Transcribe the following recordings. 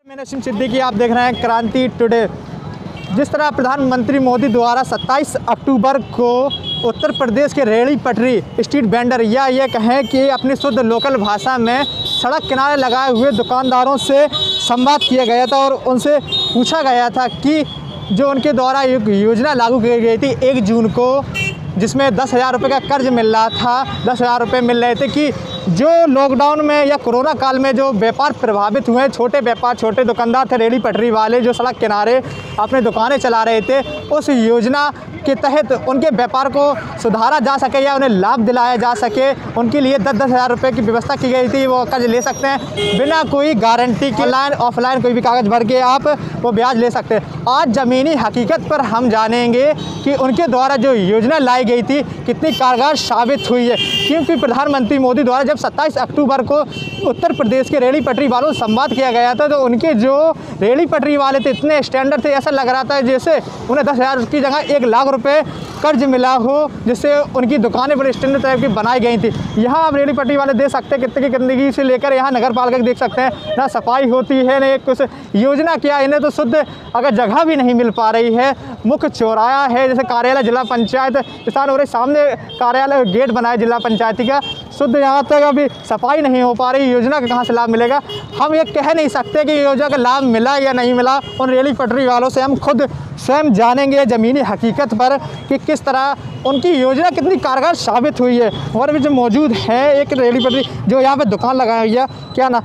मैं नसीम सिद्दीकी, आप देख रहे हैं क्रांति टुडे। जिस तरह प्रधानमंत्री मोदी द्वारा 27 अक्टूबर को उत्तर प्रदेश के रेहड़ी पटरी स्ट्रीट वेंडर या ये कहें कि अपनी शुद्ध लोकल भाषा में सड़क किनारे लगाए हुए दुकानदारों से संवाद किया गया था और उनसे पूछा गया था कि जो उनके द्वारा योजना लागू की गई थी 1 जून को, जिसमें 10,000 रुपये का कर्ज मिल रहा था, 10,000 रुपये मिल रहे थे, कि जो लॉकडाउन में या कोरोना काल में जो व्यापार प्रभावित हुए, छोटे व्यापार, छोटे दुकानदार थे, रेहड़ी पटरी वाले जो सड़क किनारे अपने दुकानें चला रहे थे, उस योजना के तहत उनके व्यापार को सुधारा जा सके या उन्हें लाभ दिलाया जा सके, उनके लिए 10,000 रुपये की व्यवस्था की गई थी। वो कर्ज ले सकते हैं बिना कोई गारंटी के, ऑनलाइन ऑफलाइन कोई भी कागज़ भर के आप वो ब्याज ले सकते हैं। आज ज़मीनी हकीकत पर हम जानेंगे कि उनके द्वारा जो योजना लाई गई थी कितनी कारगर साबित हुई है, क्योंकि प्रधानमंत्री मोदी द्वारा जब 27 अक्टूबर को उत्तर प्रदेश के रेहड़ी पटरी वालों से संवाद किया गया था, तो उनके जो रेहड़ी पटरी वाले थे इतने स्टैंडर्ड थे, ऐसा लग रहा था जैसे उन्हें 10,000 की जगह 1 लाख रुपए कर्ज मिला हो, जिससे उनकी दुकानें बड़े स्टैंडर्ड टाइप की बनाई गई थी। यहाँ आप रेहड़ी पटरी वाले देख सकते हैं कितने की गंदगी से लेकर यहाँ नगर पालिका देख सकते हैं, ना सफाई होती है, ना कुछ योजना क्या, इन्हें तो शुद्ध अगर जगह भी नहीं मिल पा रही है। मुख्य चौराहा है, जैसे कार्यालय जिला पंचायत स्थान हो रही, सामने कार्यालय गेट बनाए जिला पंचायती का, शुद्ध यहाँ तक अभी सफाई नहीं हो पा रही। योजना का कहाँ से लाभ मिलेगा? हम ये कह नहीं सकते कि योजना का लाभ मिला या नहीं मिला। उन रेहड़ी पटरी वालों से हम खुद स्वयं जानेंगे ज़मीनी हकीकत पर कि किस तरह उनकी योजना कितनी कारगर साबित हुई है। और भी जो मौजूद है एक रेहड़ी पटरी जो यहाँ पे दुकान लगाई हुई है, क्या नाम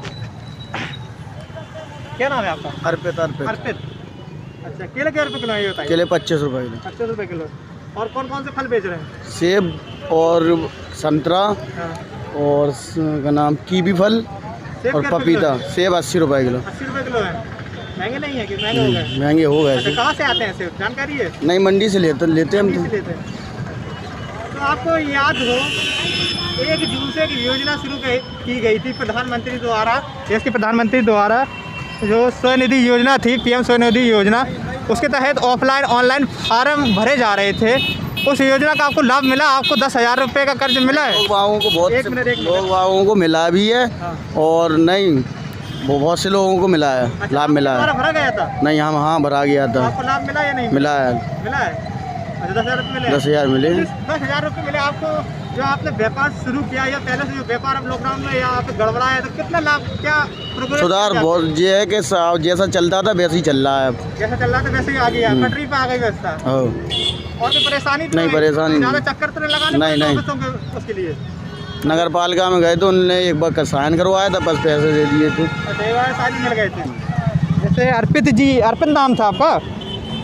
है आपका? अर्पित। अच्छा, केले क्या रुपये किलो है ये बताइए? केले 25 रुपए किलो। 25 रुपये किलो। और कौन कौन से फल बेच रहे हैं? सेब और संतरा और का नाम कीवी फल और पपीता। सेब 80 रुपए किलो। 80 रुपये किलो है। महंगे नहीं है कि महंगे हो गए? महंगे हो गए। अच्छा, कहाँ से आते हैं सेब, जानकारी है? नहीं, मंडी से लेते हम तो। तो आपको याद हो 1 जून से एक योजना शुरू की गई थी प्रधानमंत्री द्वारा, देश के प्रधानमंत्री द्वारा, जो स्वनिधि योजना थी, PM स्वनिधि योजना। उसके तहत ऑफलाइन ऑनलाइन फार्म भरे जा रहे थे। उस योजना का आपको लाभ मिला? आपको 10,000 रुपये का कर्ज मिला है? लोगों को मिला भी है। हाँ। और नहीं, वो बहुत से लोगों को मिला है। अच्छा, लाभ मिला है। भरा गया था? नहीं, हम हाँ भरा गया था। आपको लाभ मिला या नहीं मिला है? मिला है। अच्छा, 10,000 रुपये मिले? 10,000 मिले। 10,000 रुपये मिले आपको। जो आपने व्यापार शुरू किया या पहले से जो व्यापार अब लॉकडाउन में या आप गड़बड़ा है, तो कितना लाभ, क्या सुधार बहुत ये है कि जैसा चलता था वैसे ही चल रहा है। अब जैसा चल रहा था वैसे ही आ गया, पटरी पे आ गई व्यवस्था। और कोई परेशानी तो नहीं, परेशानी ज़्यादा चक्कर तो नहीं लगाने नहीं। उसके लिए नगर पालिका में गए तो उन्होंने एक बार साइन करवाया था, बस पैसे दे दिए थे। अच्छा, एक बार साइन मिल गए थे। जैसे अर्पित नाम था आपका?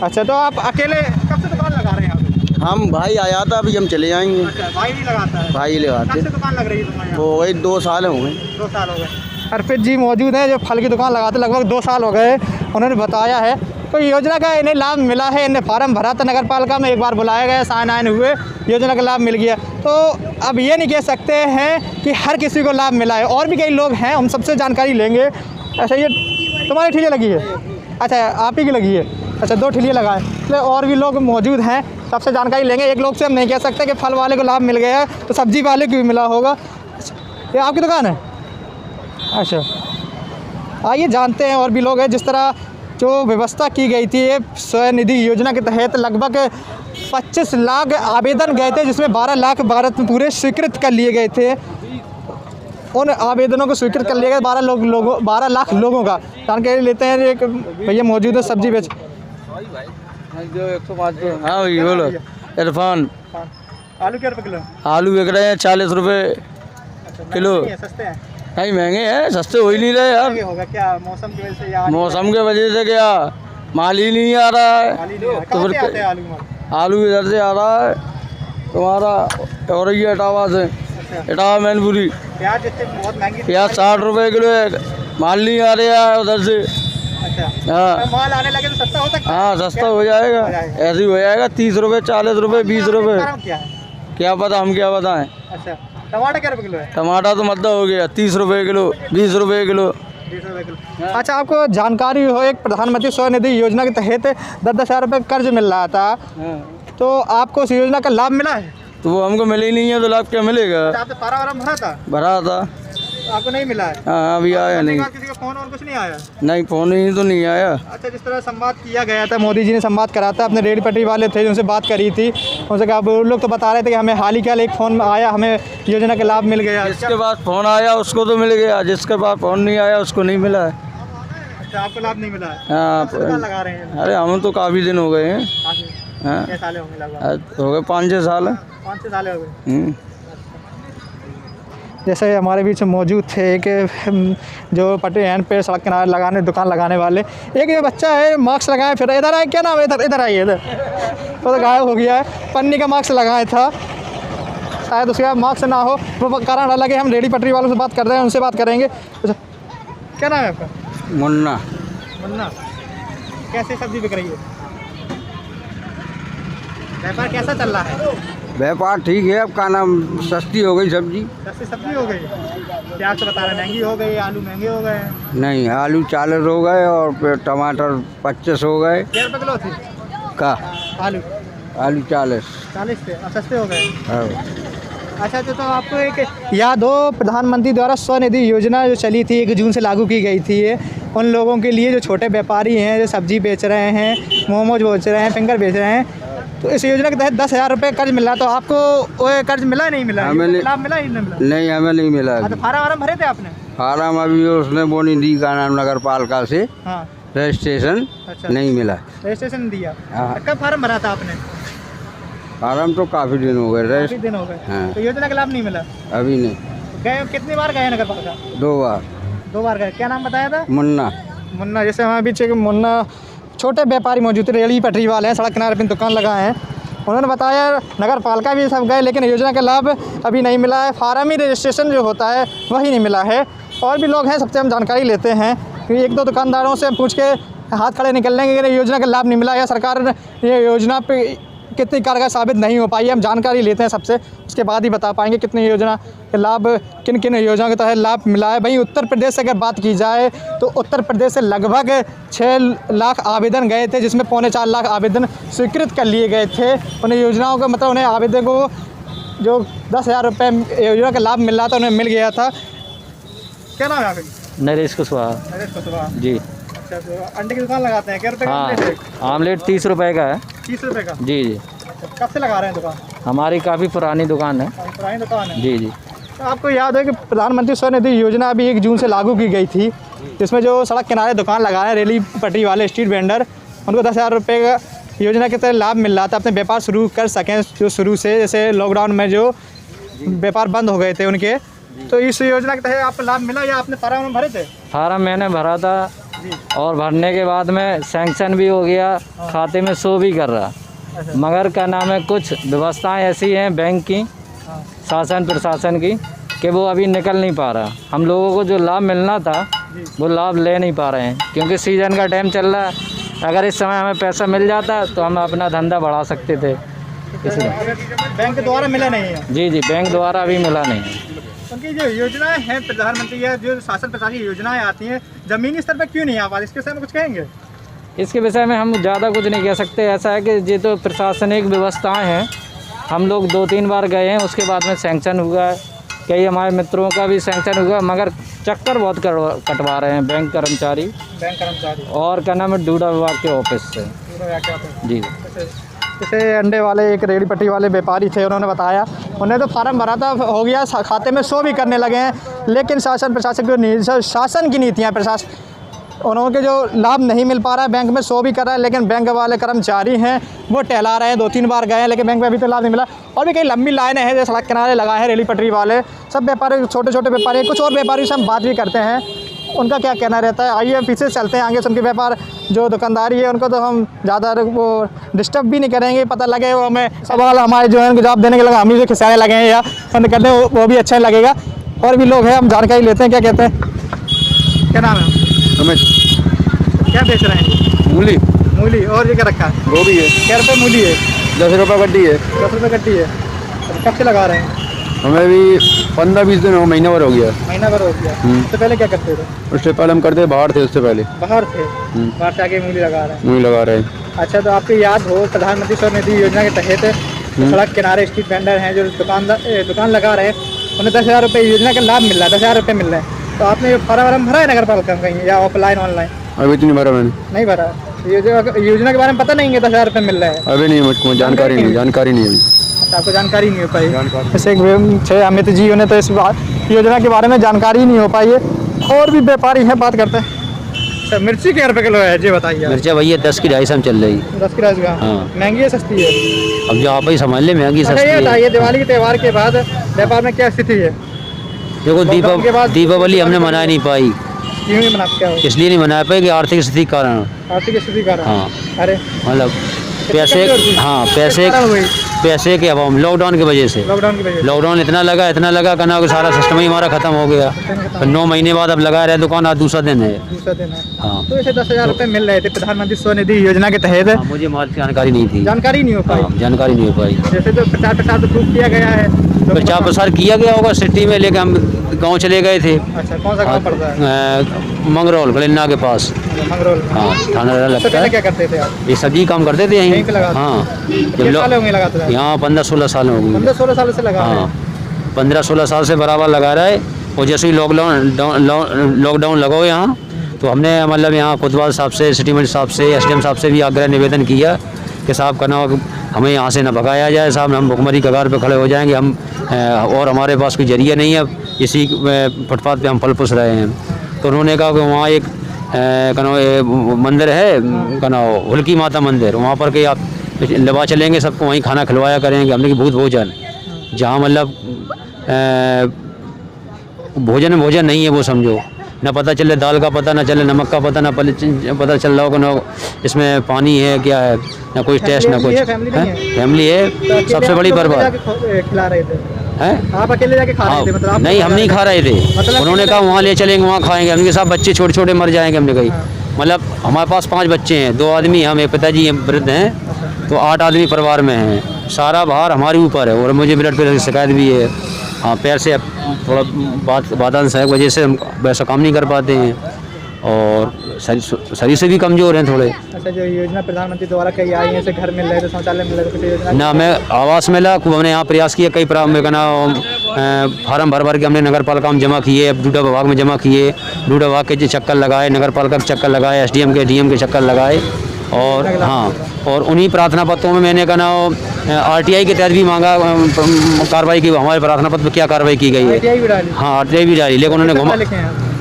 अच्छा, तो आप अकेले कब से दुकान लगा रहे हैं? हम भाई आया था, अभी हम चले जाएंगे। अच्छा, भाई नहीं लगाता है? भाई लगाते। कब से दुकान लग रही है तुम्हारे यहाँ? वो वही 2 साल हो गए। 2 साल हो गए। अर्पित जी मौजूद हैं जो फल की दुकान लगाते लगभग 2 साल हो गए। उन्होंने बताया है तो योजना का इन्हें लाभ मिला है। इन्हें फार्म भरा था नगर पालिका में, एक बार बुलाया गया, साइन हुए, योजना का लाभ मिल गया। तो अब ये नहीं कह सकते हैं कि हर किसी को लाभ मिला है, और भी कई लोग हैं, हम सबसे जानकारी लेंगे। अच्छा, ये तुम्हारी ठेलियाँ लगी है? अच्छा, आप ही की लगी है? अच्छा, 2 ठेलियाँ लगाए। तो और भी लोग मौजूद हैं, सबसे जानकारी लेंगे। एक लोग से हम नहीं कह सकते कि फल वाले को लाभ मिल गया है, तो सब्जी वाले को भी मिला होगा। ये आपकी दुकान है? अच्छा, आइए जानते हैं और भी लोग हैं। जिस तरह जो व्यवस्था की गई थी स्वनिधि योजना के तहत, लगभग 25 लाख आवेदन गए थे, जिसमें 12 लाख भारत में पूरे स्वीकृत कर लिए गए थे। उन आवेदनों को स्वीकृत कर लिया गया 12 लाख लोगों का। जानकारी लेते हैं। एक भैया मौजूद है, सब्जी बेच जो 105। हाँ भाई बोलो। इरफान। आलू क्या रुपये किलो? आलू बिक रहे हैं 40 रुपये किलो। सस्ते हैं? नहीं, महंगे हैं, सस्ते हो ही नहीं रहे यार। होगा क्या मौसम की वजह से? या मौसम के वजह से क्या, माल ही नहीं आ रहा है। तो फिर आलू इधर से आ रहा है तुम्हारा और ये इटावा से। इटावा मैनपुरी। प्याज बहुत महंगी। प्याज 60 रुपये किलो है, माल नहीं आ रहा है उधर से। अच्छा, हाँ, माल आने लगे तो सस्ता हो सकता है? हाँ, सस्ता हो जाएगा। ऐसे ही हो जाएगा, 30 रुपये, 40 रुपये, 20 रुपये। क्या पता, हम क्या बताएं। अच्छा, टमाटर क्या रुपये किलो है? टमाटर तो मतलब हो गया 30 रुपये किलो, 20 रुपये किलो। 20 रुपये किलो। अच्छा, आपको जानकारी हो एक प्रधानमंत्री स्वनिधि योजना के तहत 10,000 रुपये कर्ज मिल रहा था, तो आपको उस योजना का लाभ मिला है? तो वो हमको मिले ही नहीं है, तो लाभ क्या मिलेगा? आपने फार्म भरा था? भरा था। आपको नहीं मिला है? हाँ, अभी आया नहीं। किसी को फोन और कुछ नहीं आया? नहीं, फ़ोन ही तो नहीं आया। अच्छा, जिस तरह संवाद किया गया था, मोदी जी ने संवाद करा था, अपने रेल पटरी वाले थे उनसे बात करी थी, उनसे कहा, वो लोग तो बता रहे थे कि हमें हाल ही क्या एक फ़ोन आया, हमें योजना का लाभ मिल गया। जिसके पास फ़ोन आया उसको तो मिल गया, जिसके पास फ़ोन नहीं आया उसको नहीं मिला है। अच्छा, आपको लाभ नहीं मिला है? हाँ, कब से दुकान लगा रहे हैं? अरे हम तो काफ़ी दिन हो गए हैं। हाँ, कितने साल होंगे लगभग? हो गए 5-6 साल। 5-6 साल हो गए। हम्म। जैसे हमारे बीच में मौजूद थे एक जो पटरी एंड पे सड़क किनारे लगाने दुकान लगाने वाले, एक ये बच्चा है मास्क लगाए फिर इधर आए, क्या नाम है, इधर इधर आइए, इधर तो गायब हो गया है, पन्नी का मास्क लगाया था, शायद उसके बाद मास्क ना हो, वो कारण अलग है। हम रेडी पटरी वालों से बात कर रहे हैं, उनसे बात करेंगे। अच्छा, क्या नाम है आपका? मुन्ना। मुन्ना, कैसे सब्जी बिक रही है? व्यापार कैसा चल रहा है? व्यापार ठीक है, अब का नाम सस्ती हो गई सब्जी। सस्ती सब्जी हो गई? प्याज तो बता रहे महंगी हो गई, आलू महंगे हो गए? नहीं, आलू 40 हो गए और फिर टमाटर 25 हो गए। क्या रुपये किलो थी का आलू? आलू 40। 40 थे, अब सस्ते हो गए। हाँ। अच्छा, तो आपको एक याद हो, प्रधानमंत्री द्वारा स्वनिधि योजना जो चली थी 1 जून से लागू की गई थी, ये उन लोगों के लिए जो छोटे व्यापारी हैं, जो सब्जी बेच रहे हैं, मोमोज बेच रहे हैं, फिंगर बेच रहे हैं, तो इस योजना के तहत 10,000 रुपये कर्ज मिला, तो आपको वो कर्ज मिला नहीं मिला? हमें लाभ मिला ही नहीं मिला? नहीं, हमें नहीं मिला। हाँ, तो फार्म भरे थे आपने? फार्म अभी उसने वो नहीं दी, का नाम नगर पालिका से हाँ, रजिस्ट्रेशन अच्छा, नहीं मिला। रजिस्ट्रेशन दिया? हाँ। कब फार्म भरा था आपने? फार्म तो काफ़ी दिन हो गए। काफी दिन हो गए। हाँ। तो योजना का लाभ नहीं मिला? अभी नहीं। गए कितनी बार गए नगर पालिका? 2 बार। 2 बार गए। क्या नाम बताया था? मुन्ना। मुन्ना। जैसे हमारे बीच एक मुन्ना छोटे व्यापारी मौजूद थे, रेली पटरी वाले हैं, सड़क किनारे अपनी दुकान लगाए हैं, उन्होंने बताया नगर पालिका भी सब गए लेकिन योजना का लाभ अभी नहीं मिला है, फार्म ही रजिस्ट्रेशन जो होता है वही नहीं मिला है। और भी लोग हैं, सबसे हम जानकारी लेते हैं, क्योंकि 1-2 दुकानदारों से पूछ के हाथ खड़े निकल लेंगे कि योजना का लाभ नहीं मिला या सरकार ने ये योजना पे कितनी कारगर साबित नहीं हो पाई है। हम जानकारी लेते हैं सबसे, उसके बाद ही बता पाएंगे कितनी योजना के लाभ, किन किन योजनाओं के तहत लाभ मिला है। वहीं उत्तर प्रदेश से अगर बात की जाए तो उत्तर प्रदेश से लगभग 6 लाख आवेदन गए थे, जिसमें 4.25 लाख आवेदन स्वीकृत कर लिए गए थे। उन्हें योजनाओं का मतलब उन्हें आवेदन को जो 10,000 रुपये योजना का लाभ मिल रहा था उन्हें मिल गया था। क्या नाम है आपका? नरेश कुशवाहा। नरेश कुशवाहा जी। अच्छा, तो अंडे की दुकान लगाते हैं, क्या रुपये का हाँ, आमलेट है? आमलेट 30 रुपए का है। 30 रुपये का? जी जी। अच्छा, कब से लगा रहे हैं दुकान? हमारी काफ़ी पुरानी दुकान है। पुरानी दुकान है? जी जी। तो आपको याद है कि प्रधानमंत्री स्वनिधि योजना अभी 1 जून से लागू की गई थी, जिसमें जो सड़क किनारे दुकान लगा रहे हैं रेली पटरी वाले स्ट्रीट वेंडर, उनको 10,000 रुपये का योजना के तहत लाभ मिल रहा था, अपने व्यापार शुरू कर सकें जो शुरू से, जैसे लॉकडाउन में जो व्यापार बंद हो गए थे उनके। तो इस योजना के तहत आपको लाभ मिला या आपने फार्म भरे थे? फार्म मैंने भरा था और भरने के बाद में सैंक्शन भी हो गया, खाते में शो भी कर रहा, मगर क्या नाम है, कुछ व्यवस्थाएं ऐसी हैं बैंक की, शासन प्रशासन की, कि वो अभी निकल नहीं पा रहा। हम लोगों को जो लाभ मिलना था वो लाभ ले नहीं पा रहे हैं, क्योंकि सीज़न का टाइम चल रहा है। अगर इस समय हमें पैसा मिल जाता तो हम अपना धंधा बढ़ा सकते थे, इसलिए। बैंक द्वारा मिला नहीं है? जी जी, बैंक द्वारा अभी मिला नहीं है। उनकी जो योजनाएं हैं प्रधानमंत्री या जो शासन प्रशासन की योजनाएं आती हैं, ज़मीनी स्तर पर क्यों नहीं आ पाती, इसके विषय में कुछ कहेंगे? इसके विषय में हम ज़्यादा कुछ नहीं कह सकते। ऐसा है कि ये तो प्रशासनिक व्यवस्थाएं हैं, हम लोग 2-3 बार गए हैं, उसके बाद में सैंक्शन हुआ है, कई हमारे मित्रों का भी सैंक्शन हुआ, मगर चक्कर बहुत कटवा रहे हैं बैंक कर्मचारी और क्या नाम है, डूडा विभाग के ऑफिस से। जी। जैसे अंडे वाले एक रेडी पट्टी वाले व्यापारी थे, उन्होंने बताया उन्हें तो फार्म भरा था, हो गया, खाते में शो भी करने लगे हैं, लेकिन शासन प्रशासन शासन की नीतियाँ उन्होंने जो लाभ नहीं मिल पा रहा है, बैंक में शो भी कर रहा है, लेकिन बैंक वाले कर्मचारी हैं वो टहला रहे हैं। 2-3 बार गए हैं लेकिन बैंक में अभी तो लाभ नहीं मिला। और भी कई लंबी लाइनें हैं जो सड़क किनारे लगाए हैं रेली पटरी वाले, सब व्यापारी, छोटे छोटे व्यापारी, कुछ और व्यापारी से हम बात भी करते हैं, उनका क्या कहना रहता है। आइए पीछे चलते हैं, आगे से उनके व्यापार जो दुकानदारी है उनको तो हम ज़्यादा वो डिस्टर्ब भी नहीं करेंगे, पता लगे वो हमें सवाल हमारे जो है उनको जवाब देने के लगा हम ही से खिसाने लगे हैं या बंद करते हैं, वो भी अच्छा लगेगा। और भी लोग हैं, हम जानकारी लेते हैं, क्या कहते हैं। क्या नाम है? रमेश। क्या बेच रहे हैं? मूली। मूली। और ये क्या रखा है? गोभी है। क्या रुपये मूली है? 10 रुपये गड्डी है। 10 रुपये गड्डी है। कब से लगा रहे हैं? हमें भी 15-20 दिन हो, महीना भर हो गया। महीना भर हो गया। उससे पहले क्या करते थे? उससे पहले हम करते बाहर थे, उससे पहले बाहर थे। बाहर से आके मूली लगा रहे हैं। मूली लगा रहे हैं। अच्छा, तो आपको याद हो प्रधानमंत्री स्वनिधि योजना के तहत सड़क किनारे स्ट्रीट वेंडर हैं जो दुकान लगा रहे हैं, उन्हें 10,000 रुपये योजना का लाभ मिल रहा है, 10,000 रुपये मिल रहे हैं। तो आपने फार्म भरा है नगर पालिका में कहीं या ऑफलाइन ऑनलाइन? अभी तो नहीं भरा मैंने। नहीं भरा। योजना के बारे में पता नहीं है 10,000 रुपये मिल रहे हैं? अभी नहीं, मुझको जानकारी नहीं है। अच्छा, आपको जानकारी नहीं हो पाई? जैसे थे अमित जी, उन्हें तो इस योजना के बारे में जानकारी नहीं हो पाई है। और भी व्यापारी हैं, बात करते हैं। अच्छा, मिर्ची क्या रुपये किलो है जी बताइए? मिर्चा भैया 10 की 250 चल रही। 10 की 250 का? हाँ। महंगी है सस्ती है? अब जो आप ही समझ ले, महंगी अच्छा, सस्ती ये है। बताइए दिवाली के त्यौहार के बाद व्यापार में क्या स्थिति है? देखो दीपावली हमने मना नहीं पाई। क्यों नहीं मना? क्या हो? इसलिए नहीं मना पाई कि आर्थिक स्थिति के कारण। आर्थिक स्थिति कारण? हाँ। अरे मतलब पैसे के अभाव, लॉकडाउन की वजह से। लॉकडाउन इतना लगा कहना कि सारा सिस्टम ही हमारा खत्म हो गया। 9 महीने बाद अब लगा रहे दुकान, आज दूसरा दिन है। हाँ। तो ऐसे 10,000 रुपये मिल रहे थे प्रधानमंत्री स्वनिधि योजना के तहत। हाँ, मुझे माल की जानकारी नहीं थी। जानकारी नहीं हो पाई? हाँ, जानकारी नहीं हो पाई। जैसे तो प्रचार तो खूब किया गया है। प्रचार प्रसार किया गया होगा सिटी में, लेकर हम गाँव चले गए थे। अच्छा, कौन सा गाँव पड़ता है? मंगरौल गलिन्ना के पास। मंगरौल? हाँ, थाना लगता पहले है। क्या करते थे आप? ये सब्जी काम करते थे यहीं पे लगाते? हाँ। कितने साल होंगे लगाते थे? यहाँ 15-16 साल हो गए। 15-16 साल से लगा रहे हाँ, हैं। 15-16 साल से बराबर लगा रहा है। और जैसे ही लॉकडाउन लगा हो यहाँ, तो हमने मतलब यहाँ कोतवाल साहब से, सिटी मजिस्ट्रेट साहब से, SDM साहब से भी आग्रह निवेदन किया कि साहब का नाम हमें यहाँ से न भगाया जाए साहब, हम भुखमरी कगार पे खड़े हो जाएंगे हम, और हमारे पास कोई जरिया नहीं है, इसी फुटपाथ पे हम पल पुस रहे हैं। तो उन्होंने कहा कि वहाँ एक मंदिर है कना हुल्की माता मंदिर, वहाँ पर कि आप लबा चलेंगे, सबको वहीं खाना खिलवाया करेंगे। हमने कि भूत भोजन, जहाँ मतलब भोजन नहीं है वो, समझो ना पता चले दाल का पता, ना चले नमक का पता, ना पता चल रहा हो कि ना इसमें पानी है क्या है, ना कोई टेस्ट ना कुछ। फैमिली है सबसे बड़ी बर्बाद। खिला रहे थे हैं? आप अकेले जाके खा रहे थे? मतलब नहीं, हम नहीं खा रहे थे। मतलब उन्होंने कहा वहाँ ले चलेंगे, वहाँ खाएंगे। हमने साहब बच्चे छोटे छोटे मर जाएंगे। हमने कही मतलब हमारे पास 5 बच्चे हैं, 2 आदमी हम, एक पिताजी वृद्ध हैं, तो 8 आदमी परिवार में हैं। सारा भार हमारे ऊपर है और मुझे ब्लड प्रेशर की शिकायत भी है। हाँ, पैर से थोड़ा बादल से वजह से हम वैसा काम नहीं कर पाते हैं और शरीर से भी कमज़ोर हैं थोड़े। अच्छा, जो योजना प्रधानमंत्री द्वारा कई आई है, घर मिल रहे थे, शौचालय मिल रहे थे, योजना ना हमें आवास मिला, हमने यहाँ प्रयास किया कई फार्म भर के हमने नगर पालिका में जमा किए, अब डूडा विभाग में जमा किए, डूडा विभाग के चक्कर लगाए, नगर पालिका के चक्कर लगाए, SDM के DM के चक्कर लगाए। और हाँ, और उन्हीं प्रार्थना पत्रों में मैंने कहना RTI के तहत भी मांगा कार्रवाई की, हमारे प्रार्थना पत्र पर क्या कार्रवाई की गई है। RTI भी डाली? हाँ, RTI भी डाली, लेकिन उन्होंने घुमा।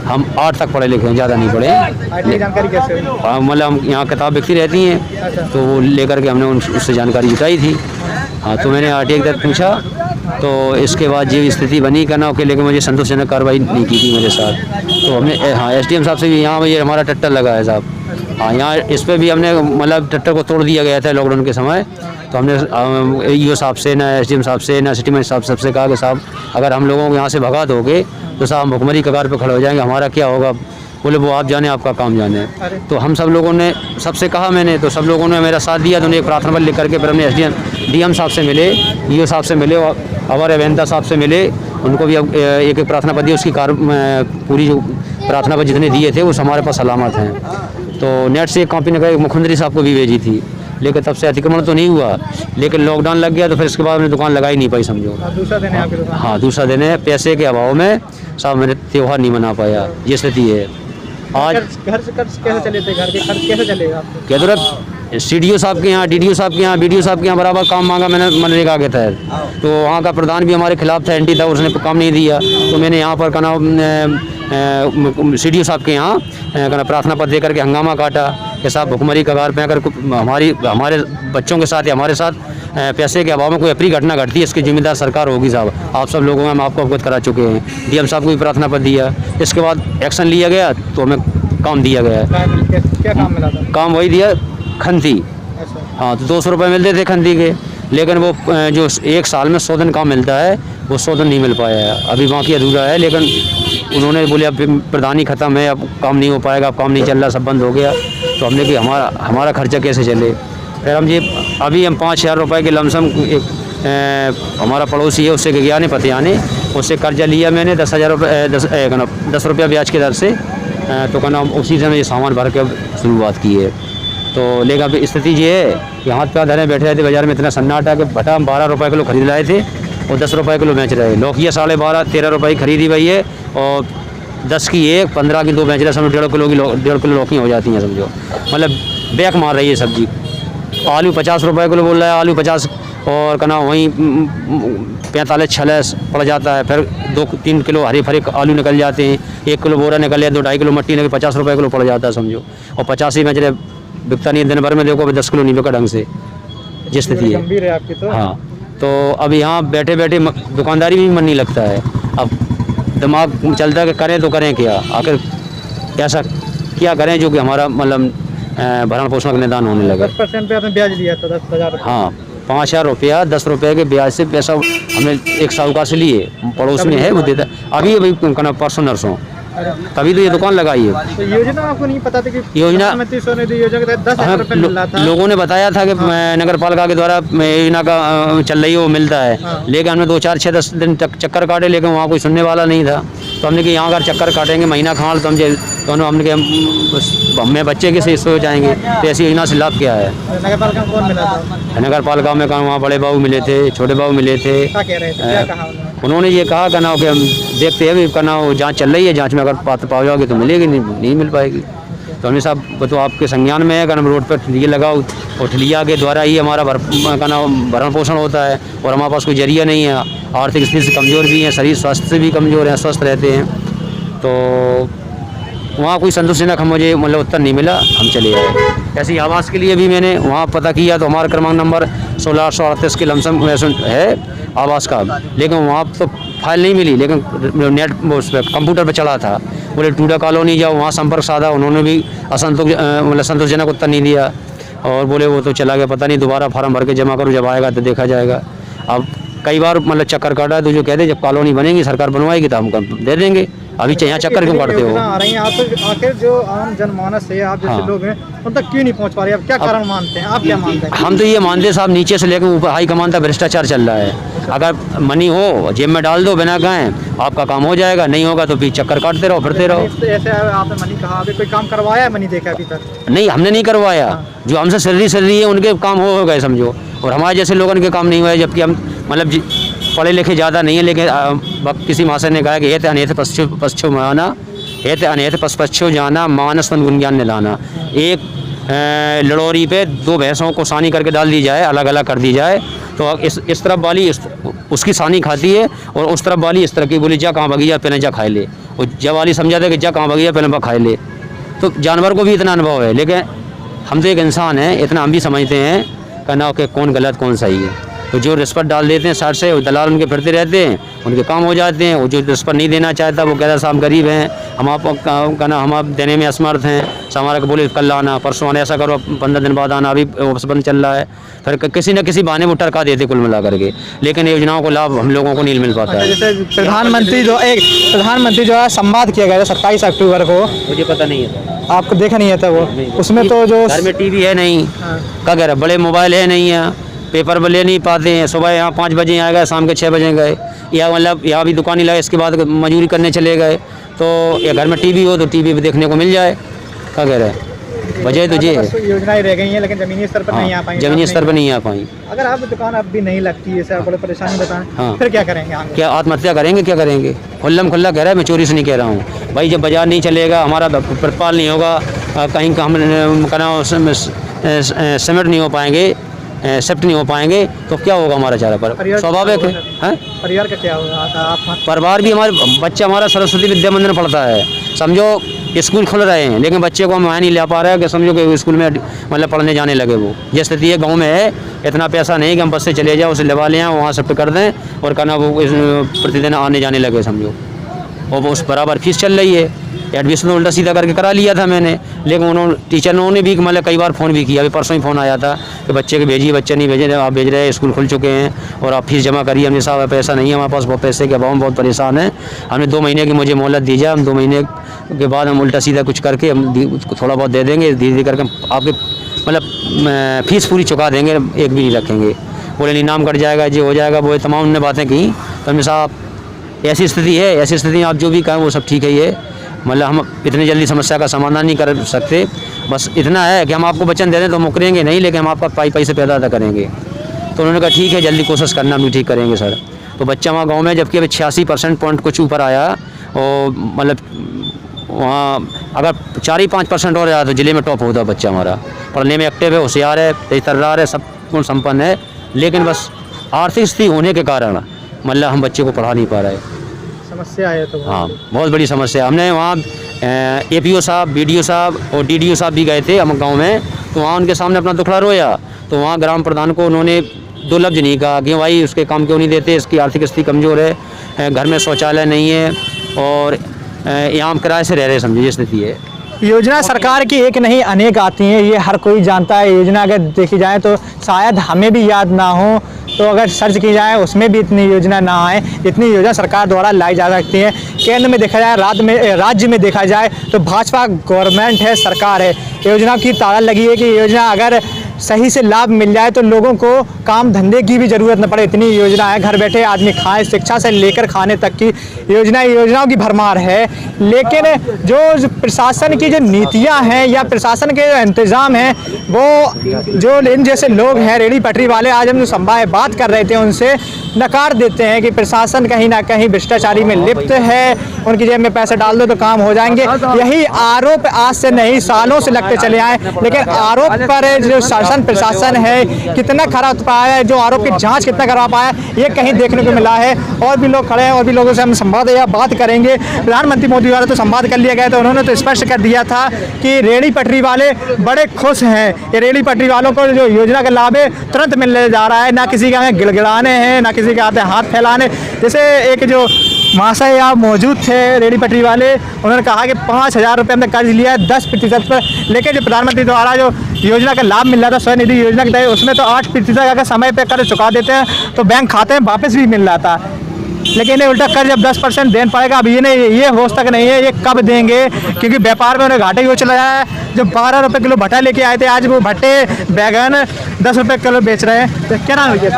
हम 8 तक पढ़े लिखे हैं, ज़्यादा नहीं पढ़े। RTI जानकारी कैसे? हाँ, मतलब हम यहाँ किताब बिकती रहती हैं, तो वो लेकर के हमने उससे जानकारी जुटाई थी। हाँ, तो मैंने RTI के तहत पूछा, तो इसके बाद जो स्थिति बनी करना के लेकर मुझे संतोषजनक कार्रवाई नहीं की थी मेरे साथ। तो हमने हाँ SDM साहब से भी, यहाँ ये हमारा ट्रैक्टर लगा है साहब, हाँ यहाँ इस पर भी हमने मतलब ट्रैक्टर को तोड़ दिया गया था लॉकडाउन के समय। तो हमने EO साहब से, ना SDM साहब से, ना सिटी मजिस्ट्रेट साहब सबसे कहा कि साहब अगर हम लोगों को यहाँ से भगा दोगे तो साहब हम भुखमरी कगार पे खड़े हो जाएंगे, हमारा क्या होगा। बोले वो आप जाने, आपका काम जाने। तो हम सब लोगों ने सबसे कहा मैंने, तो सब लोगों ने मेरा साथ दिया। तो उन्हें एक प्रार्थना पत्र लिख करके फिर हमने DM साहब से मिले, EO साहब से मिले और हमारे अभियंता साहब से मिले, उनको भी अब एक प्रार्थना पत्र दी। उसकी पूरी जो प्रार्थना पत्र जितने दिए थे वो हमारे पास सलामत हैं। तो नेट से एक कॉपी निकाल मुख्यमंत्री साहब को भी भेजी थी, लेकिन तब से अतिक्रमण तो नहीं हुआ, लेकिन लॉकडाउन लग गया तो फिर इसके बाद मैंने दुकान लगा ही नहीं पाई, समझो। दूसरा दिन है आपकी दुकान? हाँ, दूसरा दिन है। पैसे के अभाव में साहब मैंने त्यौहार नहीं मना पाया, ये स्थिति है। आज घर से कैसे चले थे? घर के खर्च कैसे चलेगा आपको? क्या तो CDO साहब के यहाँ, DDO साहब के यहाँ, BDO साहब के यहाँ बराबर काम मांगा मैंने मनरेगा के तहत। तो वहाँ का प्रधान भी हमारे खिलाफ था, एंटी था, उसने काम नहीं दिया। तो मैंने यहाँ पर कहना CDO साहब के यहाँ कहना प्रार्थना पत्र दे करके हंगामा काटा कि साहब भुखमरी कगार पे अगर हमारे बच्चों के साथ या हमारे साथ पैसे के अभाव में कोई अप्रिय घटना घटती है, इसकी जिम्मेदार सरकार होगी साहब। आप सब लोगों में हम आपको अवगत करा चुके हैं। DM साहब को भी प्रार्थना पत्र दिया, इसके बाद एक्शन लिया गया तो हमें काम दिया गया। क्या काम मिला था? काम वही दिया, खंती। हाँ, तो 200 रुपये मिलते थे खंती के, लेकिन वो जो 1 साल में 100 दिन काम मिलता है वो 100 दिन नहीं मिल पाया है, अभी बाकी अधूरा है। लेकिन उन्होंने बोले अब प्रधानी ख़त्म है, अब काम नहीं हो पाएगा, अब काम नहीं चल रहा, सब बंद हो गया। तो हमने कि हमारा खर्चा कैसे चले। फिर हम ये अभी हम 5,000 रुपये के लमसम हमारा पड़ोसी है उससे गया ने पतिया ने, उससे कर्जा लिया मैंने 10,000 रुपये 10 रुपया ब्याज के दर से। तो कहना उसी से ये सामान भर के शुरुआत की है। तो लेकिन अब स्थिति ये है कि हाथ पे धरे बैठे रहते बाजार में, इतना सन्नाटा कि भटा हम 12 रुपये किलो खरीद लाए थे और 10 रुपये किलो बेच रहे हैं। लौकिया 12.5-13 रुपये खरीदी हुई है और 10 की एक, 15 की 2 बेच रहे, समझो 1.5 किलो लौकी हो जाती हैं समझो। मतलब बैक मार रही है सब्जी। आलू 50 रुपये किलो बोल रहा है, आलू 50 और कहना वहीं 45-46 पड़ जाता है। फिर 2-3 किलो हरे फरे आलू निकल जाते हैं, 1 किलो बोरा निकल जाए, 2-2.5 किलो मट्टी निकल 50 रुपये किलो पड़ जाता है समझो। और 85 बेच रहे, बिकता नहीं दिन भर में, देखो अभी 10 किलो नहीं बिका ढंग से, जिस स्थिति है। गंभीर है आपकी तो। हाँ, तो अब यहाँ बैठे बैठे दुकानदारी भी मन नहीं लगता है। अब दिमाग चलता है कि करें तो करें क्या, आखिर ऐसा क्या करें जो कि हमारा मतलब भरण पोषण का निदान होने लगे। 10% पे आपने ब्याज लिया था, 10,000 रुपये। हाँ, 5,000 रुपया 10 रुपये के ब्याज से पैसा हमने एक साहूकार से लिए, पड़ोस में है वो देता। अभी कहना परसों नरसों तभी तो ये दुकान लगाई है। तो योजना आपको नहीं पता था कि योजना प्रधानमंत्री स्वनिधि योजना के तहत 10,000 रुपये मिल रहा था? लोगों ने बताया था कि नगर पालिका के द्वारा योजना का चल रही है, वो मिलता है। लेकिन हमने 2, 4, 6, 10 दिन चक्कर काटे, लेकिन वहाँ कोई सुनने वाला नहीं था। तो हमने कि यहाँ अगर चक्कर काटेंगे महीना खाल तो हमने कि हमें बच्चे के से हो जाएंगे, तो ऐसी योजना से लाभ क्या है। नगर पालिका में कौन मिला था? नगर पालिका में कहा वहाँ बड़े बाबू मिले थे, छोटे बाबू मिले थे। क्या कह रहे थे, क्या कहा उन्होंने? उन्होंने ये कहा कहना कि हम देखते हैं भी कहना वो जांच चल रही है, जांच में अगर पात्र पाओ जाओगे तो मिलेगी, नहीं मिल पाएगी। तो हमने साहब वो तो आपके संज्ञान में है, कहना रोड पर ठिलिया लगाओ, और ठिलिया के द्वारा ही हमारा भरण पोषण होता है। और हमारे पास कोई जरिया नहीं है, आर्थिक स्थिति से कमज़ोर भी हैं, शरीर स्वास्थ्य से भी कमज़ोर हैं, स्वस्थ रहते हैं। तो वहाँ कोई संतोषजनक हम मुझे मतलब उत्तर नहीं मिला, हम चले आए। ऐसे ही आवास के लिए भी मैंने वहाँ पता किया, तो हमारा क्रमांक नंबर 1638 के लमसम है आवास का, लेकिन वहाँ तो फाइल नहीं मिली। लेकिन नेट उस पर कंप्यूटर पर चढ़ा था, बोले टूडा कॉलोनी जाओ, वहाँ संपर्क साधा, उन्होंने भी मतलब संतोषजनक उत्तर नहीं दिया। और बोले वो तो चला गया, पता नहीं दोबारा फार्म भर के जमा करो, जब आएगा तो देखा जाएगा। अब कई बार मतलब चक्कर काटा है, तो जो कहते जब कॉलोनी बनेगी सरकार बनवाएगी तो हम दे देंगे। अभी यहाँ चक्कर क्यों काटते हो? आ रही हैं आप, तो आखिर जो आम जनमानस है, आप जैसे लोग हैं, उन तक क्यों नहीं पहुंच पा रहे? आप क्या कारण मानते हैं, आप क्या मानते हैं? हम तो ये मानते हैं साहब, नीचे से लेकर ऊपर हाई कमान तक भ्रष्टाचार चल रहा है। अगर मनी हो जेब में डाल दो बिना कहें, आपका काम हो जाएगा, नहीं होगा तो फिर चक्कर काटते रहो, फिरते रहो। ऐसे आपने मनी कहा, अभी कोई काम करवाया है? मनी देखा अभी तक? नहीं, हमने नहीं करवाया। जो हमसे सैलरी है उनके काम हो गए समझो, और हमारे जैसे लोगों के काम नहीं हुआ है। जबकि हम मतलब पढ़े लिखे ज़्यादा नहीं है, लेकिन किसी मास्टर ने कहा कि हेत अनेत पश्चो माना, हेत अनेत पश्चो जाना, मानस तन गुण ज्ञान निलाना। एक लड़ोरी पे 2 भैंसों को सानी करके डाल दी जाए, अलग अलग कर दी जाए, तो इस तरफ वाली उसकी सानी खाती है, और उस तरफ वाली इस तरह की बोली जा कहाँ भगिया पहले जा खाए ले। और जब वाली समझा था कि जा कहाँ भगिया पहले खाए ले। तो जानवर को भी इतना अनुभव है, लेकिन हम तो एक इंसान हैं, इतना हम भी समझते हैं कहना कि कौन गलत कौन सही है। तो जो रिश्वत डाल देते हैं साइड से, वो दलाल उनके फिरते रहते हैं, उनके काम हो जाते हैं। वो जो रिश्वत नहीं देना चाहता वो कहता साहब गरीब हैं, हम आप कहना हम आप देने में असमर्थ हैं, हमारा को बोले कल आना परसों आना, ऐसा करो 15 दिन बाद आना, अभी बंद चल रहा है। फिर किसी न किसी बहाने वो टरका देते कुल मिला करके, लेकिन योजनाओं को लाभ हम लोगों को नहीं मिल पाता है। जैसे प्रधानमंत्री जो है संवाद किया गया था 27 अक्टूबर को, मुझे पता नहीं है, आपको देखा नहीं था वो? उसमें तो जो घर में टीवी है नहीं, क्या कह रहे, बड़े मोबाइल है नहीं है, पेपर में ले नहीं पाते हैं। सुबह यहाँ 5 बजे आ गए, शाम के 6 बजे गए, या मतलब यहाँ भी दुकान ही लगे, इसके बाद मजदूरी करने चले गए। तो या घर में टीवी हो तो टीवी पे देखने को मिल जाए, क्या कह रहे हैं। वजह तो ये है, योजनाएं रह गई हैं, लेकिन जमीनी स्तर पर नहीं आ पाई। जमीनी स्तर पर नहीं आ पाई। अगर आप दुकान अब भी नहीं लगती है, आप बड़े परेशानी बताएं, फिर क्या करेंगे आगे? क्या आत्महत्या करेंगे? क्या करेंगे? खुल्लम खुल्ला कह रहा है, मैं चोरी से नहीं कह रहा हूँ भाई। जब बाजार नहीं चलेगा, हमारा प्रतिपाल नहीं होगा, कहीं का हम कहना सिमट नहीं हो पाएंगे, शिफ्ट नहीं हो पाएंगे, तो क्या होगा हमारा चारा पर? स्वाभाविक है। परिवार का क्या होगा? परिवार भी हमारे बच्चा हमारा सरस्वती विद्या मंदिर में पढ़ता है समझो, स्कूल खुल रहे हैं, लेकिन बच्चे को हम वहाँ नहीं ले पा रहे हैं कि समझो कि स्कूल में मतलब पढ़ने जाने लगे। वो ये स्थिति है, गाँव में है, इतना पैसा नहीं कि हम बस से चले जाओ, उसे लगा लें, वहाँ शिफ्ट कर दें, और कहना वो प्रतिदिन आने जाने लगे समझो। और वो उस बराबर फीस चल रही है। एडमिशन उल्टा सीधा करके करा लिया था मैंने, लेकिन उन्होंने टीचर ने भी मतलब कई बार फ़ोन भी किया। अभी परसों ही फ़ोन आया था कि बच्चे के भेजिए, बच्चे नहीं भेजे, आप भेज रहे हैं, स्कूल खुल चुके हैं और आप फीस जमा करिए। हमने साहब पैसा नहीं है हमारे पास, बहुत पैसे के अभाव में बहुत परेशान है। हमने 2 महीने की मुझे मोहलत दी जाए, हम 2 महीने के बाद हम उल्टा सीधा कुछ करके हम थोड़ा बहुत दे देंगे, धीरे धीरे करके आपके मतलब फ़ीस पूरी चुका देंगे, एक भी नहीं रखेंगे। बोले नहीं नाम कट जाएगा, ये हो जाएगा, वो तमाम उन्होंने बातें की। तो हमने साहब ऐसी स्थिति है, ऐसी स्थिति आप जो भी कहें वो सब ठीक है। ये मतलब हम इतनी जल्दी समस्या का समाधान नहीं कर सकते, बस इतना है कि हम आपको वचन दे दें तो मुकरेंगे नहीं, लेकिन हम आपका पैसे पैदा करेंगे। तो उन्होंने कहा ठीक है, जल्दी कोशिश करना, हम भी ठीक करेंगे सर। तो बच्चा वहाँ गाँव में जबकि अभी 86% पॉइंट कुछ ऊपर आया, और मतलब वहाँ अगर 4-5% और ज़्यादा तो ज़िले में टॉप होता बच्चा हमारा। पढ़ने में एक्टिव है, होशियार है, तेज तर्रार है, सब गुण संपन्न है, लेकिन बस आर्थिक स्थिति होने के कारण मतलब हम बच्चे को पढ़ा नहीं पा रहे। समस्या है तो हाँ, बहुत बड़ी समस्या। हमने वहाँ APO साहब, BDO साहब और DDO साहब भी गए थे हम गाँव में, तो वहाँ उनके सामने अपना दुखड़ा रोया। तो वहाँ ग्राम प्रधान को उन्होंने 2 लफ्ज़ नहीं कहा कि भाई उसके काम क्यों नहीं देते, इसकी आर्थिक स्थिति कमज़ोर है, घर में शौचालय नहीं है और यहाँ हम किराए से रह रहे, समझिए स्थिति है। योजना सरकार की एक नहीं अनेक आती हैं, ये हर कोई जानता है। योजना अगर देखी जाए तो शायद हमें भी याद ना हो, तो अगर सर्च की जाए उसमें भी इतनी योजना ना आए। इतनी योजना सरकार द्वारा लाई जा सकती है। केंद्र में देखा जाए, राज्य में देखा जाए तो भाजपा गवर्नमेंट है, सरकार है। योजना की ताला लगी है कि योजना अगर सही से लाभ मिल जाए तो लोगों को काम धंधे की भी ज़रूरत न पड़े। इतनी योजना है, घर बैठे आदमी खाए, शिक्षा से लेकर खाने तक की योजनाओं की भरमार है। लेकिन जो प्रशासन की जो नीतियां हैं या प्रशासन के जो इंतज़ाम हैं, वो जो इन जैसे लोग हैं, रेहड़ी पटरी वाले, आज हम जो बात कर रहे थे उनसे नकार देते हैं कि प्रशासन कहीं ना कहीं भ्रष्टाचारी में लिप्त है, उनकी जेब में पैसे डाल दो तो काम हो जाएंगे। यही आरोप आज से नहीं सालों से लगते चले आए। लेकिन आरोप पर जो शासन प्रशासन है कितना खरा उतर पाया है, जो आरोप की जांच कितना करवा पाया है, ये कहीं देखने को मिला है। और भी लोग खड़े हैं, और भी लोगों से हम संवाद या बात करेंगे। प्रधानमंत्री मोदी द्वारा तो संवाद कर लिया गया, तो उन्होंने तो स्पष्ट कर दिया था कि रेहड़ी पटरी वाले बड़े खुश हैं। ये रेहड़ी पटरी वालों को जो योजना का लाभ है तुरंत मिलने जा रहा है, ना किसी के गिड़गिड़ाने हैं, ना किसी के आते हाथ फैलाने। जैसे एक जो महाशय यहाँ मौजूद थे रेहड़ी पटरी वाले, उन्होंने कहा कि 5,000 रुपये हमने कर्ज लिया है 10% पर, लेकिन जो प्रधानमंत्री द्वारा जो योजना का लाभ मिल रहा था स्वनिधि योजना के तहत, उसमें तो 8% अगर समय पे कर्ज चुका देते हैं तो बैंक खाते में वापस भी मिल रहा था। लेकिन इन्हें उल्टा कर्ज अब 10% देना पड़ेगा। अब ये होश तक नहीं है ये कब देंगे, क्योंकि व्यापार में उन्हें घाटे की ओर चला है। जो 12 रुपये किलो भट्टा लेके आए थे, आज वो भट्टे बैगन 10 रुपये किलो बेच रहे हैं। तो क्या नाम है?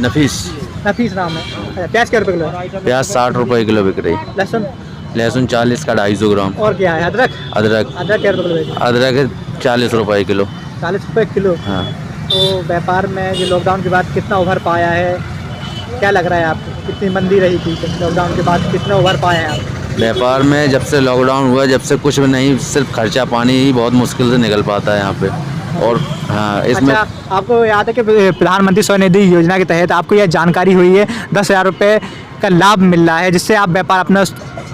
नफीस नाम है। प्याज क्या रुपये किलो? प्याज 60 रुपये किलो बिक रही। लहसुन 40 का 250 ग्राम। और क्या है? अदरक क्या रुपये किलो? अदरक 40 रुपये किलो। 40 रुपये किलो। हाँ। तो व्यापार में जो लॉकडाउन के बाद कितना उभर पाया है, क्या लग रहा है आपको? कितनी मंदी रही थी लॉकडाउन के बाद, कितना उभर पाए हैं आप व्यापार में? जब से लॉकडाउन हुआ, जब से कुछ नहीं, सिर्फ खर्चा पानी ही बहुत मुश्किल से निकल पाता है यहाँ पे। और हाँ, इसमें अच्छा, आपको याद है कि प्रधानमंत्री स्वनिधि योजना के तहत आपको यह जानकारी हुई है 10,000 रुपये का लाभ मिल रहा है, जिससे आप व्यापार अपना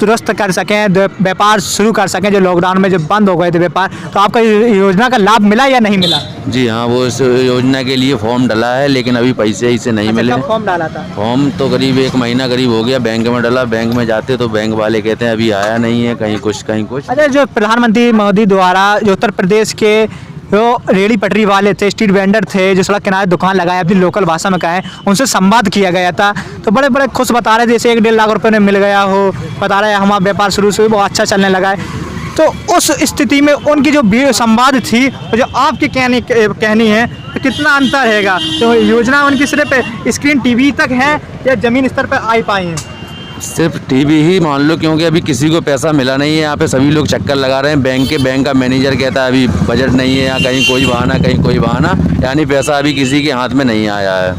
दुरुस्त कर सकें, व्यापार शुरू कर सकें। जो लॉकडाउन में जो बंद हो गए थे व्यापार, तो आपका योजना का लाभ मिला या नहीं मिला? जी हाँ, वो इस योजना के लिए फॉर्म डला है, लेकिन अभी पैसे ही से नहीं मिले। कब फॉर्म डाला था? फॉर्म तो करीब 1 महीना करीब हो गया। बैंक में डला, बैंक में जाते तो बैंक वाले कहते हैं अभी आया नहीं है, कहीं कुछ कहीं कुछ। अच्छा, जो प्रधानमंत्री मोदी द्वारा जो उत्तर प्रदेश के जो रेहड़ी पटरी वाले थे, स्ट्रीट वेंडर थे, जो सड़क किनारे दुकान लगाए, अपनी लोकल भाषा में कहें, उनसे संवाद किया गया था, तो बड़े बड़े खुश बता रहे थे, जैसे 1-1.5 लाख रुपए में मिल गया हो। बता रहे हैं हमारा व्यापार शुरू से बहुत अच्छा चलने लगा है। तो उस स्थिति में उनकी जो संवाद थी, जो आपकी कहनी है, तो कितना अंतर रहेगा? तो योजना उनकी सिर्फ स्क्रीन टीवी तक है या ज़मीन स्तर पर आ पाई हैं? सिर्फ टीवी ही मान लो, क्योंकि अभी किसी को पैसा मिला नहीं है। यहाँ पे सभी लोग चक्कर लगा रहे हैं। बैंक का मैनेजर कहता है अभी बजट नहीं है, या कहीं कोई बहाना, कहीं कोई बहाना, यानी पैसा अभी किसी के हाथ में नहीं आया है।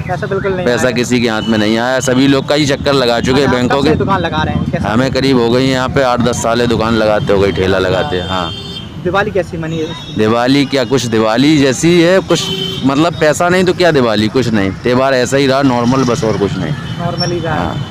पैसा बिल्कुल नहीं, पैसा किसी के हाथ में नहीं आया। सभी लोग का ही चक्कर लगा चुके हैं बैंकों के। दुकान लगा रहे हैं? हमें करीब हो गई यहाँ पे 8-10 साल दुकान लगाते हो गई, ठेला लगाते हैं। हाँ। दिवाली कैसी मनी है? दिवाली क्या, कुछ दिवाली जैसी है, कुछ मतलब पैसा नहीं तो क्या दिवाली, कुछ नहीं। त्योहार ऐसा ही रहा नॉर्मल, बस और कुछ नहीं, नॉर्मली रहा। हाँ।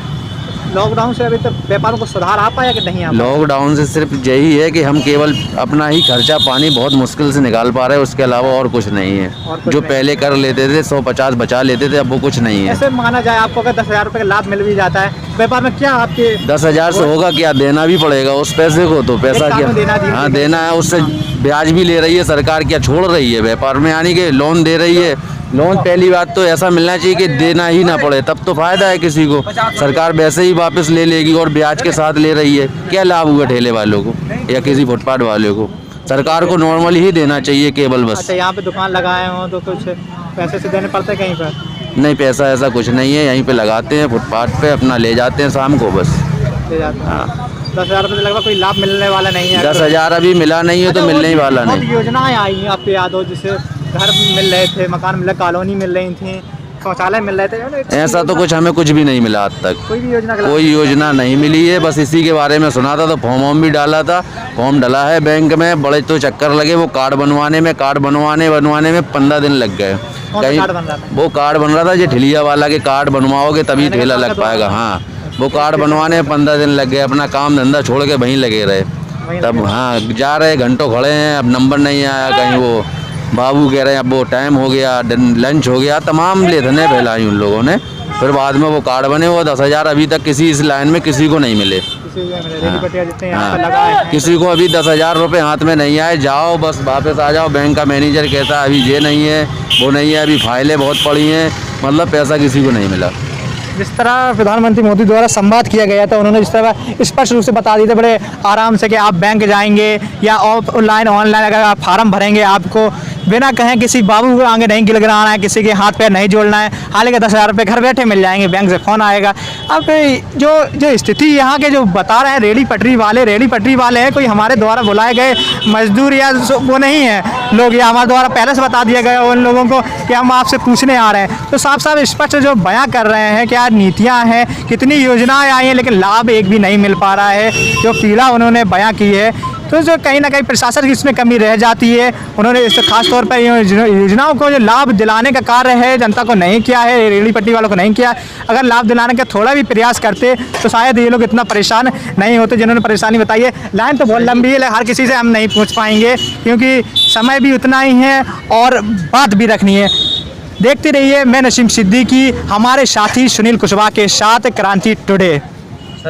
लॉकडाउन से अभी तक व्यापारों को सुधार आ पाया कि नहीं? लॉकडाउन से सिर्फ यही है कि हम केवल अपना ही खर्चा पानी बहुत मुश्किल से निकाल पा रहे हैं, उसके अलावा और कुछ नहीं है। जो पहले कर लेते थे 150 बचा लेते थे, अब वो कुछ नहीं है। ऐसे माना जाए आपको अगर 10,000 रुपये का लाभ मिल भी जाता है व्यापार में, क्या आपके 10,000 से होगा क्या? देना भी पड़ेगा उस पैसे को, तो पैसा क्या? हाँ, देना है। उससे ब्याज भी ले रही है सरकार, क्या छोड़ रही है व्यापार में, यानी कि लोन दे रही है। लोन पहली बात तो ऐसा मिलना चाहिए कि देना ही ना पड़े, तब तो फायदा है किसी को। सरकार वैसे ही वापस ले लेगी और ब्याज के साथ ले रही है, क्या लाभ हुआ ठेले वालों को या किसी फुटपाथ वाले को? सरकार को नॉर्मल ही देना चाहिए केवल, बस। अच्छा, यहाँ पे दुकान लगाए हो तो कुछ पैसे से देने पड़ते कहीं पर? नहीं, पैसा ऐसा कुछ नहीं है, यहीं पे लगाते हैं फुटपाथ पे, अपना ले जाते हैं शाम को, बस ले जाते हैं। हाँ। 10,000 रुपये लगभग कोई लाभ मिलने वाला नहीं है। 10,000 अभी मिला नहीं है तो मिलने ही वाला नहीं। योजनाएं आई हैं आपको याद हो, जिससे घर मिल रहे थे, मकान मिल रहे, कॉलोनी मिल रही थी, शौचालय मिल रहे थे, ऐसा तो कुछ हमें कुछ भी नहीं मिला आज तक। कोई भी योजना का लाभ? कोई योजना नहीं मिली है, बस इसी के बारे में सुना था, तो फॉर्म भी डाला था। फॉर्म डला है बैंक में, बड़े तो चक्कर लगे वो कार्ड बनवाने में 15 दिन लग गए। कौन सा कार्ड बन रहा था? वो कार्ड बन रहा था जो ठिलिया वाला के कार्ड बनवाओगे तभी ठेला लग पाएगा। हाँ, वो कार्ड बनवाने में 15 दिन लग गए, अपना काम धंधा छोड़ के वहीं लगे रहे। तब हाँ जा रहे, घंटों खड़े हैं, अब नंबर नहीं आया। कहीं वो बाबू कह रहे हैं अब वो टाइम हो गया, लंच हो गया, तमाम लेथने फैलाई उन लोगों ने। फिर बाद में वो कार्ड बने, वो 10,000 अभी तक किसी इस लाइन में किसी को नहीं मिले। किसी को अभी 10,000 रुपये हाथ में नहीं आए। जाओ बस वापस आ जाओ, बैंक का मैनेजर कहता है अभी ये नहीं है वो नहीं है, अभी फाइलें बहुत पड़ी हैं, मतलब पैसा किसी को नहीं मिला। जिस तरह प्रधानमंत्री मोदी द्वारा संवाद किया गया था, उन्होंने जिस तरह स्पष्ट रूप से बता दिए थे बड़े आराम से कि आप बैंक जाएंगे या ऑनलाइन अगर आप फार्म भरेंगे, आपको बिना कहें किसी बाबू को आगे नहीं गिड़गिड़ाना है, किसी के हाथ पैर नहीं जोड़ना है, हालांकि 10,000 रुपये घर बैठे मिल जाएंगे, बैंक से फ़ोन आएगा। अब जो स्थिति यहाँ के जो बता रहे हैं रेहड़ी पटरी वाले हैं, कोई हमारे द्वारा बुलाए गए मजदूर या वो नहीं है लोग, या हमारे द्वारा पहले से बता दिया गया उन लोगों को कि हम आपसे पूछने आ रहे हैं। तो साफ साफ स्पष्ट जो बयां कर रहे हैं क्या नीतियाँ हैं, कितनी योजनाएँ आई हैं, लेकिन लाभ एक भी नहीं मिल पा रहा है। जो पीड़ा उन्होंने बयां की है, तो जो कहीं ना कहीं प्रशासन की इसमें कमी रह जाती है। उन्होंने इस खास तौर पर योजनाओं को जो लाभ दिलाने का कार्य है जनता को नहीं किया है, रेहड़ी पट्टी वालों को नहीं किया। अगर लाभ दिलाने का थोड़ा भी प्रयास करते तो शायद ये लोग इतना परेशान नहीं होते जिन्होंने परेशानी बताई है। लाइन तो बहुत लंबी है, हर किसी से हम नहीं पूछ पाएंगे क्योंकि समय भी उतना ही है और बात भी रखनी है। देखते रहिए, मैं नसीम सिद्दीकी, हमारे साथी सुनील कुशवाहा के साथ क्रांति टुडे।